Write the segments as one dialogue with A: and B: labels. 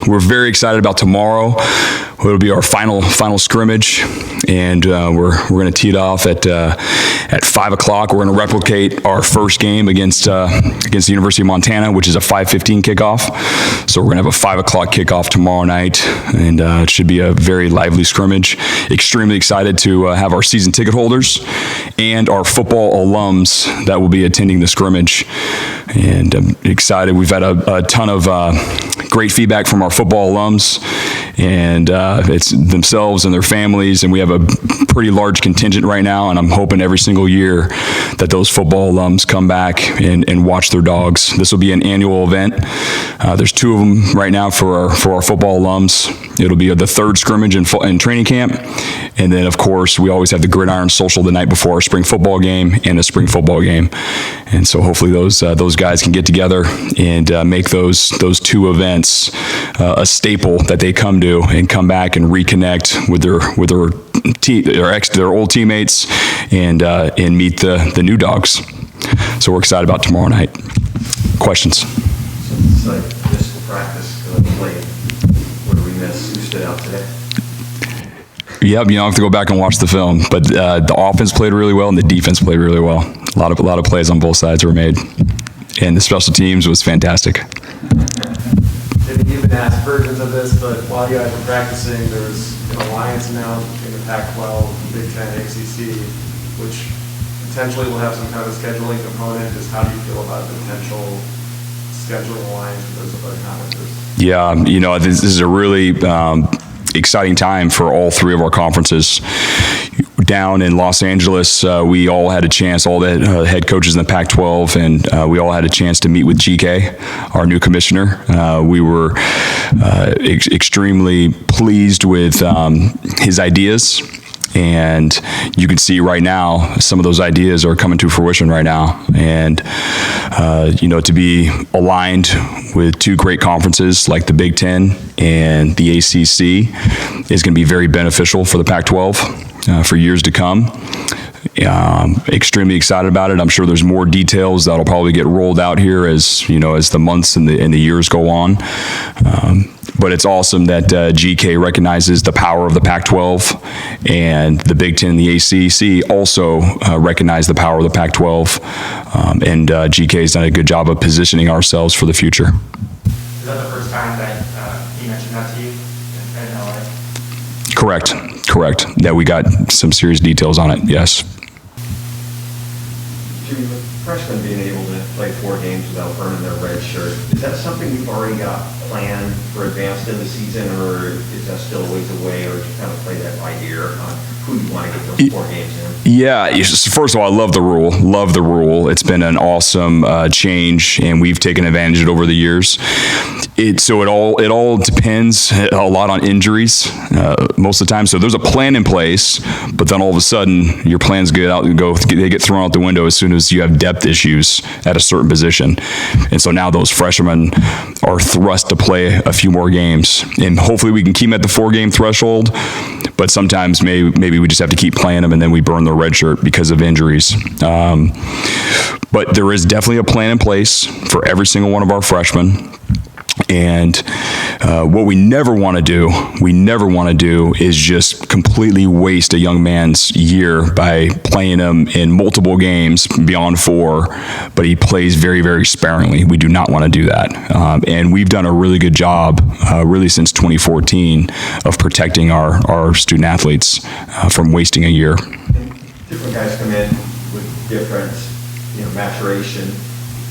A: we're very excited about tomorrow. It'll be our final scrimmage, and we're going to tee it off at 5 o'clock. We're going to replicate our first game against the University of Montana, which is a 5:15 kickoff. So we're going to have a 5 o'clock kickoff tomorrow night, and it should be a very lively scrimmage. Extremely excited to have our season ticket holders and our football alums that will be attending the scrimmage. And I'm excited. We've had a ton of great feedback from our football alums, and it's themselves and their families, and we have a pretty large contingent right now, and I'm hoping every single year that those football alums come back and watch their dogs. This will be an annual event. There's 2 of them right now for our football alums. It'll be the 3rd scrimmage in training camp, and then of course we always have the Gridiron Social the night before our spring football game and a spring football game, and so hopefully those guys can get together and make those 2 events a staple that they come to and come back and reconnect with their old teammates and meet the new dogs. So we're excited about tomorrow night. Questions?
B: So it's like this practice played. What do we miss? Who stood out today?
A: Yep, you don't have to go back and watch the film, but the offense played really well and the defense played really well. A lot of plays on both sides were made, and the special teams was fantastic.
C: You've been asked versions of this, but while you guys were practicing, there was an alliance announced between the Pac-12, Big Ten, ACC, which potentially will have some kind of a scheduling component. Just how do you feel about the potential scheduling alliance with those other conferences?
A: Yeah, this is a really exciting time for all 3 of our conferences. Down in Los Angeles, we all had a chance, all the head coaches in the Pac-12, and we all had a chance to meet with GK, our new commissioner. We were extremely pleased with his ideas, and you can see right now some of those ideas are coming to fruition right now. And to be aligned with 2 great conferences like the Big Ten and the ACC is going to be very beneficial for the Pac-12 for years to come. Extremely excited about it. I'm sure there's more details that'll probably get rolled out here as the months and the years go on. But it's awesome that GK recognizes the power of the Pac-12, and the Big Ten and the ACC also recognize the power of the Pac-12. And GK has done a good job of positioning ourselves for the future.
C: Is that the first time that he mentioned that to you in LA?
A: Correct. That we got some serious details on it, yes.
B: Jimmy, with freshmen being able to play 4 games without earning their red shirt, is that something you've already got planned for advanced in the season, or is that still a ways away, or do you kind of play that by ear on who you want to get those 4 games in?
A: Yeah, first of all, I love the rule. It's been an awesome change, and we've taken advantage of it over the years. It all depends a lot on injuries most of the time. So there's a plan in place, but then all of a sudden your plans they get thrown out the window as soon as you have depth issues at a certain position. And so now those freshmen are thrust to play a few more games, and hopefully we can keep them at the 4-game threshold. But sometimes maybe we just have to keep playing them, and then we burn the red shirt because of injuries. But there is definitely a plan in place for every single one of our freshmen. And what we never want to do is just completely waste a young man's year by playing him in multiple games beyond 4, but he plays very, very sparingly. We do not want to do that. And we've done a really good job, really since 2014, of protecting our student athletes from wasting a year.
B: Different guys come in with different, maturation.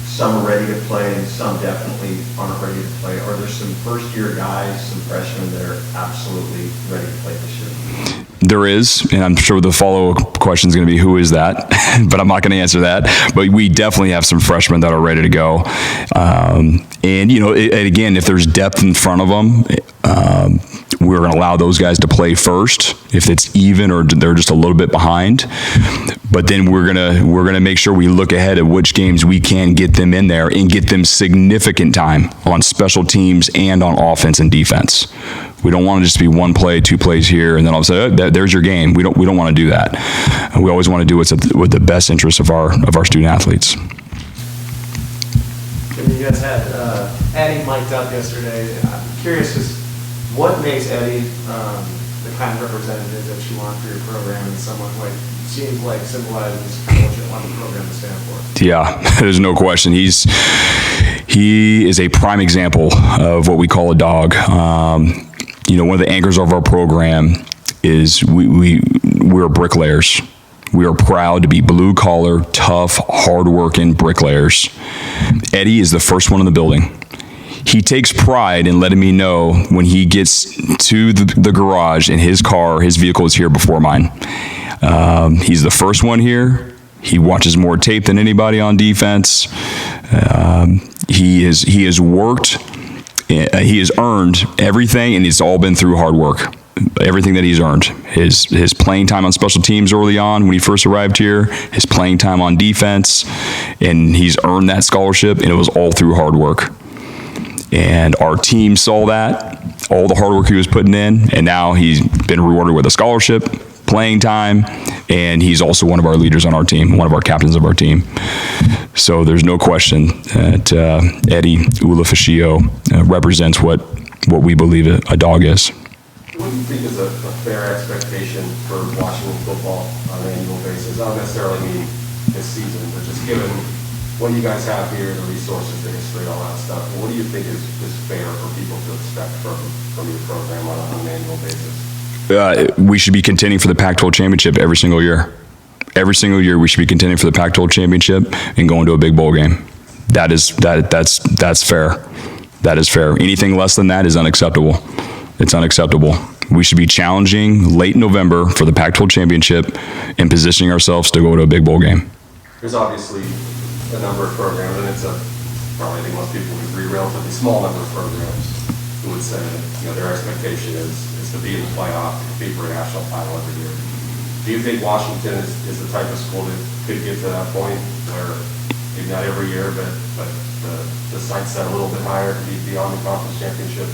B: Some are ready to play, and some definitely aren't ready to play. Are there some first-year guys, some freshmen that are absolutely ready to play this year?
A: There is, and I'm sure the follow-up question is going to be, who is that? But I'm not going to answer that. But we definitely have some freshmen that are ready to go. And again, if there's depth in front of them, we're going to allow those guys to play first if it's even or they're just a little bit behind. But then we're gonna make sure we look ahead at which games we can get them in there and get them significant time on special teams and on offense and defense. We don't want to just be 1 play, 2 plays here, and then all of a sudden, there's your game. We don't want to do that. We always want to do what's with the best interest of our student athletes.
C: You guys had Eddie mic'd up yesterday. I'm curious, just what makes Eddie the kind of representative that you want for your program, and someone like seems like symbolizes what you want the program to stand for?
A: Yeah, there's no question. He is a prime example of what we call a dog. One of the anchors of our program is we're bricklayers. We are proud to be blue-collar, tough, hard-working bricklayers. Eddie is the first one in the building. He takes pride in letting me know when he gets to the garage and his vehicle is here before mine. He's the first one here. He watches more tape than anybody on defense. He has worked, he has earned everything, and it's all been through hard work. Everything that he's earned. His playing time on special teams early on when he first arrived here, his playing time on defense, and he's earned that scholarship, and it was all through hard work. And our team saw that, all the hard work he was putting in, and now he's been rewarded with a scholarship, playing time, and he's also one of our leaders on our team, one of our captains of our team. So there's no question that Eddie Ulafashio represents what we believe a dog is.
D: What do you think is a fair expectation for Washington football on an annual basis? I don't necessarily mean this season, but just given what you guys have here, the resources, the history, all that stuff, what do you think is fair for people to expect from your program on an annual basis?
A: We should be contending for the Pac-12 championship every single year. Every single year we should be contending for the Pac-12 championship and going to a big bowl game. That's fair. That is fair. Anything less than that is unacceptable. It's unacceptable. We should be challenging late November for the Pac-12 championship and positioning ourselves to go to a big bowl game.
D: There's obviously a number of programs, and it's probably I think most people would agree, relatively small number of programs who would say their expectation is to be in the playoff, to compete for a national title every year. Do you think Washington is the type of school that could get to that point where maybe not every year, but the sight's set a little bit higher to be beyond the conference championship?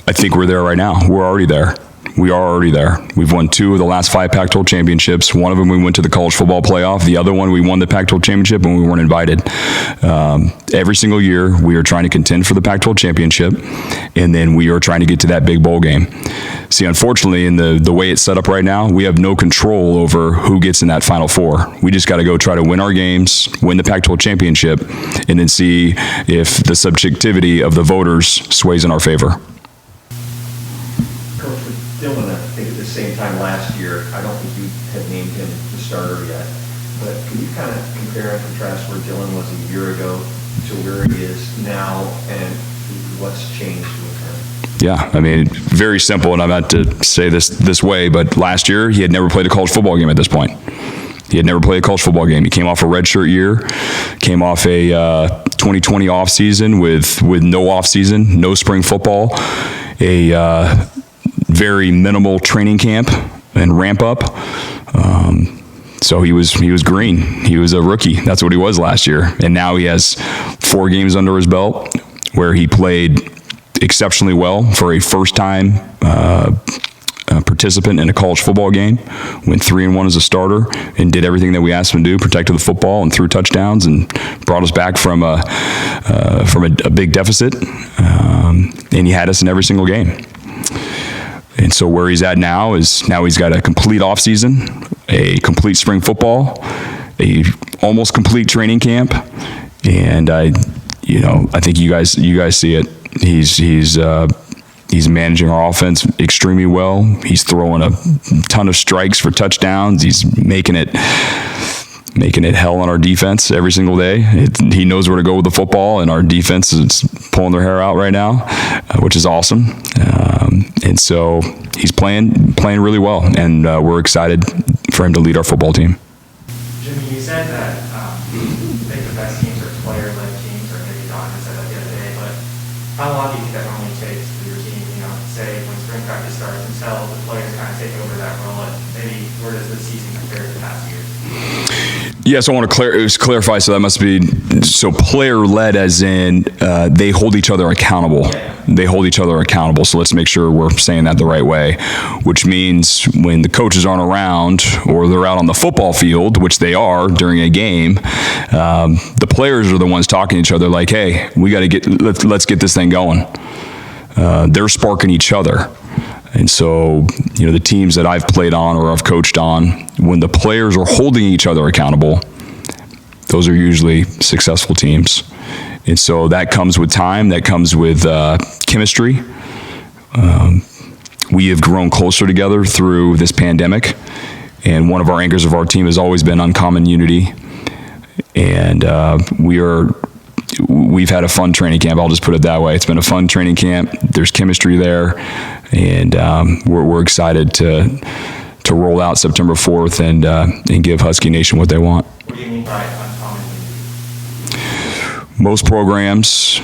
A: I think we're there right now. We're already there. We are already there. We've won 2 of the last 5 Pac-12 championships. One of them we went to the college football playoff. The other one we won the Pac-12 championship and we weren't invited. Every single year we are trying to contend for the Pac-12 championship, and then we are trying to get to that big bowl game. See, unfortunately, in the way it's set up right now, we have no control over who gets in that Final Four. We just got to go try to win our games, win the Pac-12 championship, and then see if the subjectivity of the voters sways in our favor.
B: Dylan, I think at the same time last year, I don't think you had named him the starter yet, but can you kind of compare and contrast where Dylan was a year ago to where he is now and what's changed with him?
A: Yeah, I mean, very simple, and I'm not to say this way, but last year he had never played a college football game at this point. He had never played a college football game. He came off a redshirt year, came off a 2020 offseason with no offseason, no spring football, a very minimal training camp and ramp up. So he was green. He was a rookie. That's what he was last year. And now he has 4 games under his belt where he played exceptionally well for a first-time participant in a college football game. Went 3-1 as a starter and did everything that we asked him to do, protected the football and threw touchdowns and brought us back from a big deficit. And he had us in every single game. And so where he's at now is he's got a complete offseason, a complete spring football, a almost complete training camp, and I think you guys see it. He's managing our offense extremely well. He's throwing a ton of strikes for touchdowns. He's making it hell on our defense every single day. He knows where to go with the football, and our defense is pulling their hair out right now, which is awesome. And so he's playing really well, and we're excited for him to lead our football team.
E: Jimmy, you said that you think the best teams are player-led teams, or maybe Don said that the other day, but how long do you think that normally takes for your team, say when spring practice starts until the players kind of take over that role, and maybe where does the season compare to past years?
A: Yes, I want to clarify, so that must be, so player-led as in they hold each other accountable. They hold each other accountable, so let's make sure we're saying that the right way, which means when the coaches aren't around or they're out on the football field, which they are during a game, the players are the ones talking to each other like, hey, we got to let's get this thing going. They're sparking each other. And so, the teams that I've played on or I've coached on, when the players are holding each other accountable, those are usually successful teams. And so that comes with time, that comes with chemistry. We have grown closer together through this pandemic, and one of our anchors of our team has always been uncommon unity. And we've had a fun training camp. I'll just put it that way. It's been a fun training camp. There's chemistry there, and we're excited to roll out September 4th and give Husky Nation what they want.
E: What do you mean by uncommon?
A: Most programs,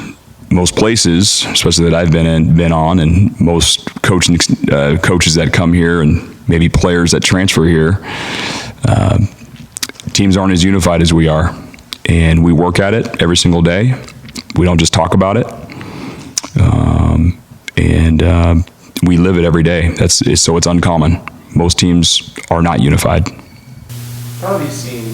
A: most places, especially that I've been on, and most coaches that come here, and maybe players that transfer here, teams aren't as unified as we are. And we work at it every single day. We don't just talk about it. We live it every day. So it's uncommon. Most teams are not unified.
C: How have you seen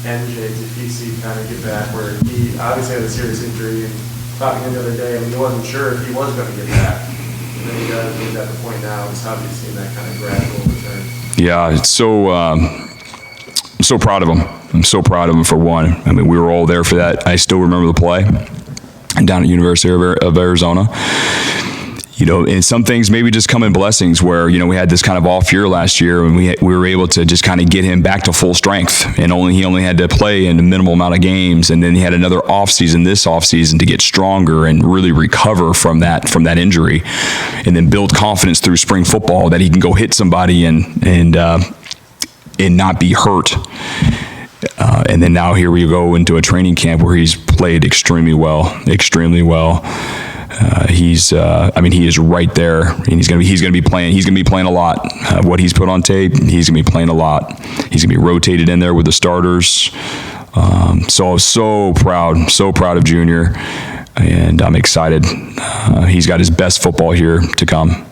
C: NJ Tafisi kind of get back where he obviously had a serious injury, and talking to him the other day, he wasn't sure if he was going to get back. And then he does, he's at the point now. Just how have you seen that kind of gradual return?
A: Yeah, it's I'm so proud of him. I'm so proud of him, for one. I mean, we were all there for that. I still remember the play down at University of Arizona. And some things maybe just come in blessings where, we had this kind of off year last year, and we were able to just kind of get him back to full strength. And he only had to play in a minimal amount of games. And then he had another this off season to get stronger and really recover from that injury, and then build confidence through spring football that he can go hit somebody and not be hurt. And then now here we go into a training camp where he's played extremely well. He is right there, and he's going to be playing a lot. What he's put on tape, he's going to be playing a lot. He's going to be rotated in there with the starters. So proud of Junior, and I'm excited. He's got his best football here to come.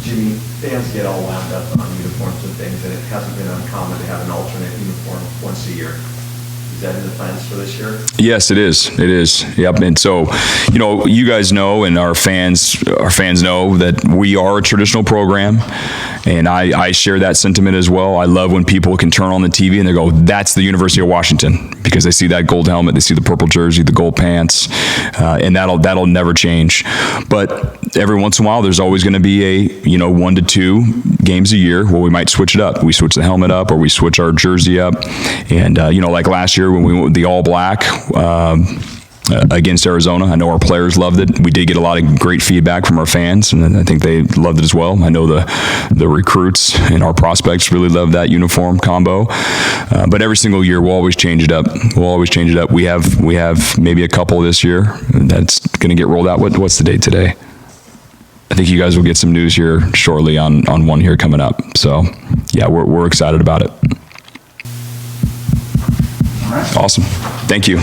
B: Jimmy, fans get all wound up on uniforms and things, and it hasn't been uncommon to have an alternate uniform once a year. Is that in the plans for this year?
A: Yes, it is. It is. Yep. And so, you guys know, and our fans know that we are a traditional program, and I share that sentiment as well. I love when people can turn on the TV and they go, "That's the University of Washington," because they see that gold helmet, they see the purple jersey, the gold pants, and that'll never change. But every once in a while, there's always going to be 1 to 2 games a year where we might switch it up. We switch the helmet up, or we switch our jersey up, and like last year when we went with the all black against Arizona, I know our players loved it. We did get a lot of great feedback from our fans, and I think they loved it as well. I know the recruits and our prospects really love that uniform combo. But every single year we'll always change it up. We have maybe a couple this year that's going to get rolled out. What's the date today? I think you guys will get some news here shortly on one here coming up. So yeah, we're excited about it.
F: All right.
A: Awesome. Thank you.